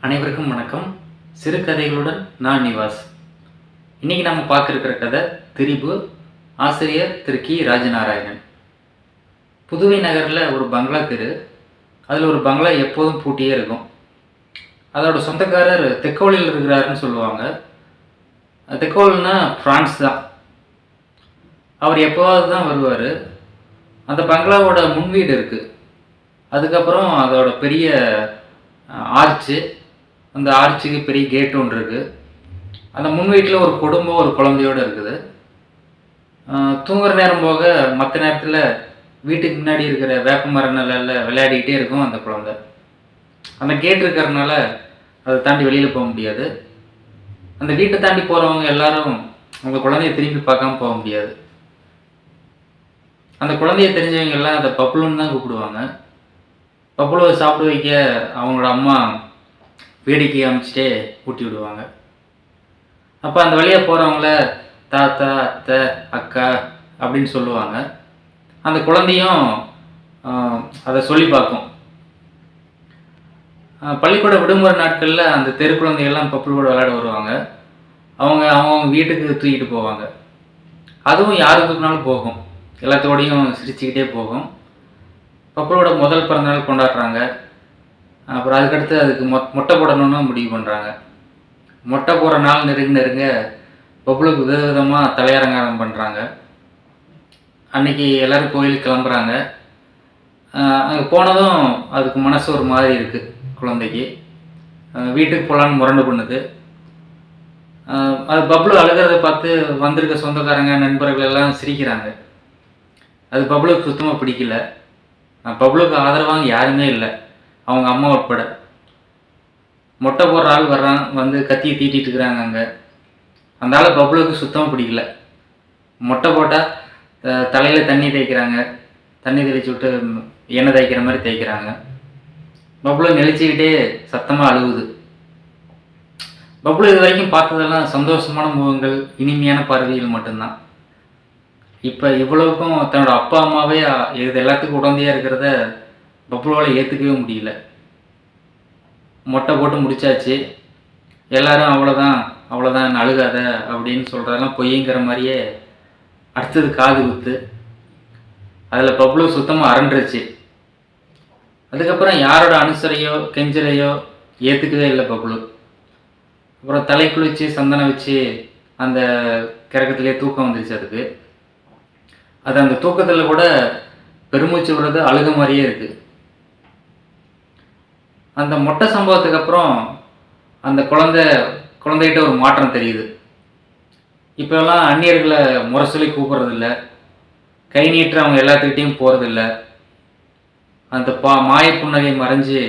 அனைவருக்கும் வணக்கம். சிறுகதைகளுடன் நான் நிவாஸ். இன்றைக்கி நம்ம பார்க்க இருக்கிற கதை திரிபு. ஆசிரியர் திரு கி ராஜநாராயணன். புதுவை நகரில் ஒரு பங்களா தெரு. அதில் ஒரு பங்களா எப்போதும் பூட்டியே இருக்கும். அதோட சொந்தக்காரர் தெக்கோலில் இருக்கிறாருன்னு சொல்லுவாங்க. தெக்கோல்னா ஃப்ரான்ஸ் தான். அவர் எப்போவாவது தான் வருவார். அந்த பங்களாவோட முன் வீடு இருக்குது. அதுக்கப்புறம் அதோட பெரிய ஆர்ச்சு, அந்த ஆர்ச்சுக்கு பெரிய கேட் ஒன்று இருக்குது. அந்த முன் வீட்டில் ஒரு குடும்பம் ஒரு குழந்தையோடு இருக்குது. தூங்குற நேரம் போக மற்ற நேரத்தில் வீட்டுக்கு முன்னாடி இருக்கிற வேப்ப மர நிழலில் விளையாடிக்கிட்டே இருக்கும் அந்த குழந்தை. அந்த கேட் இருக்கிறதுனால அதை தாண்டி வெளியில் போக முடியாது. அந்த வீட்டை தாண்டி போகிறவங்க எல்லாரும் அவங்க குழந்தைய திரும்பி பார்க்காம போக முடியாது. அந்த குழந்தைய தெரிஞ்சவங்க எல்லாம் அதை பப்புலுன்னு தான் கூப்பிடுவாங்க. பப்புலுவை சாப்பிட வைக்க அவங்களோட அம்மா வேடிக்கை அமைச்சிட்டே ஊட்டி விடுவாங்க. அப்போ அந்த வழியாக போகிறவங்கள தாத்தா, அத்தை, அக்கா அப்படின்னு சொல்லுவாங்க. அந்த குழந்தையும் அதை சொல்லி பார்க்கும். பள்ளிக்கூட விடுமுறை நாட்களில் அந்த தெரு குழந்தைகள்லாம் பப்புளோட விளையாட வருவாங்க. அவங்க வீட்டுக்கு தூக்கிட்டு போவாங்க. அதுவும் யாருக்கு தூக்கினாலும் போகும். எல்லாத்தோடையும் சிரிச்சுக்கிட்டே போகும். பப்புளோட முதல் பிறந்தநாள் கொண்டாடுறாங்க. அப்புறம் அதுக்கடுத்து அதுக்கு மொட்டை போடணும்னு முடிவு பண்ணுறாங்க. மொட்டை போடுற நாள் நெருங்க பப்புளுக்கு விதவிதமாக தலையரங்காரம் பண்ணுறாங்க. அன்றைக்கி எல்லோரும் கோயிலுக்கு கிளம்புறாங்க. அங்கே போனதும் அதுக்கு மனசு ஒரு மாதிரி இருக்குது. குழந்தைக்கு வீட்டுக்கு போகலான்னு முரண்டு பண்ணுது. அது பப்புளு அழுகிறத பார்த்து வந்திருக்க சொந்தக்காரங்க நண்பர்கள் எல்லாம் சிரிக்கிறாங்க. அது பப்புளுக்கு சுத்தமாக பிடிக்கல. பப்புளுக்கு ஆதரவாக யாருமே இல்லை, அவங்க அம்மா உட்பட. மொட்டை போடுற ஆள் வர்றான், வந்து கத்தியை தீட்டிகிட்டு இருக்கிறாங்க அங்கே. அந்த ஆள் பப்புளுக்கு சுத்தமாக பிடிக்கல. மொட்டை போட்டால் தலையில் தண்ணி தேய்க்கிறாங்க. தண்ணி தெளிச்சு விட்டு எண்ணெய் தேய்க்கிற மாதிரி தேய்க்கிறாங்க. பப்புளு நெளிச்சிக்கிட்டே சத்தமாக அழுகுது. பப்புளு இது வரைக்கும் பார்த்ததெல்லாம் சந்தோஷமான முகங்கள், இனிமையான பார்வைகள் மட்டும்தான். இப்போ இவ்வளவுக்கும் தன்னோட அப்பா அம்மாவே இது எல்லாத்துக்கும் உடந்தையாக இருக்கிறத பப்புளுவால் ஏற்றுக்கவே முடியல. மொட்டை போட்டு முடிச்சாச்சு. எல்லாரும் அவ்வளோதான் அழுகாத அப்படின்னு சொல்கிறதெல்லாம் பொய்ங்கிற மாதிரியே அடுத்தது காது குத்து. அதில் பப்புளு சுத்தமாக அரண்டுருச்சு. அதுக்கப்புறம் யாரோட அனுசரையோ கெஞ்சலையோ ஏற்றுக்கவே இல்லை பப்புளு. அப்புறம் தலை குளித்து சந்தனம் வச்சு அந்த கிறக்கத்துலேயே தூக்கம் வந்துருச்சு அதுக்கு. அது அந்த தூக்கத்தில் கூட பெருமூச்சு விடுறது அழுக மாதிரியே இருக்குது. அந்த மொட்டை சம்பவத்துக்கு அப்புறம் அந்த குழந்தைகிட்ட ஒரு மாற்றம் தெரியுது. இப்போல்லாம் அந்நியர்களை முறை சொல்லி கூப்பிட்றதில்ல, கை நீட்டு அவங்க எல்லாத்துக்கிட்டையும் போகிறதில்ல. அந்த மாய புன்னகை மறைஞ்சு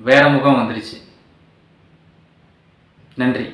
வேற முகம் வந்துடுச்சு. நன்றி.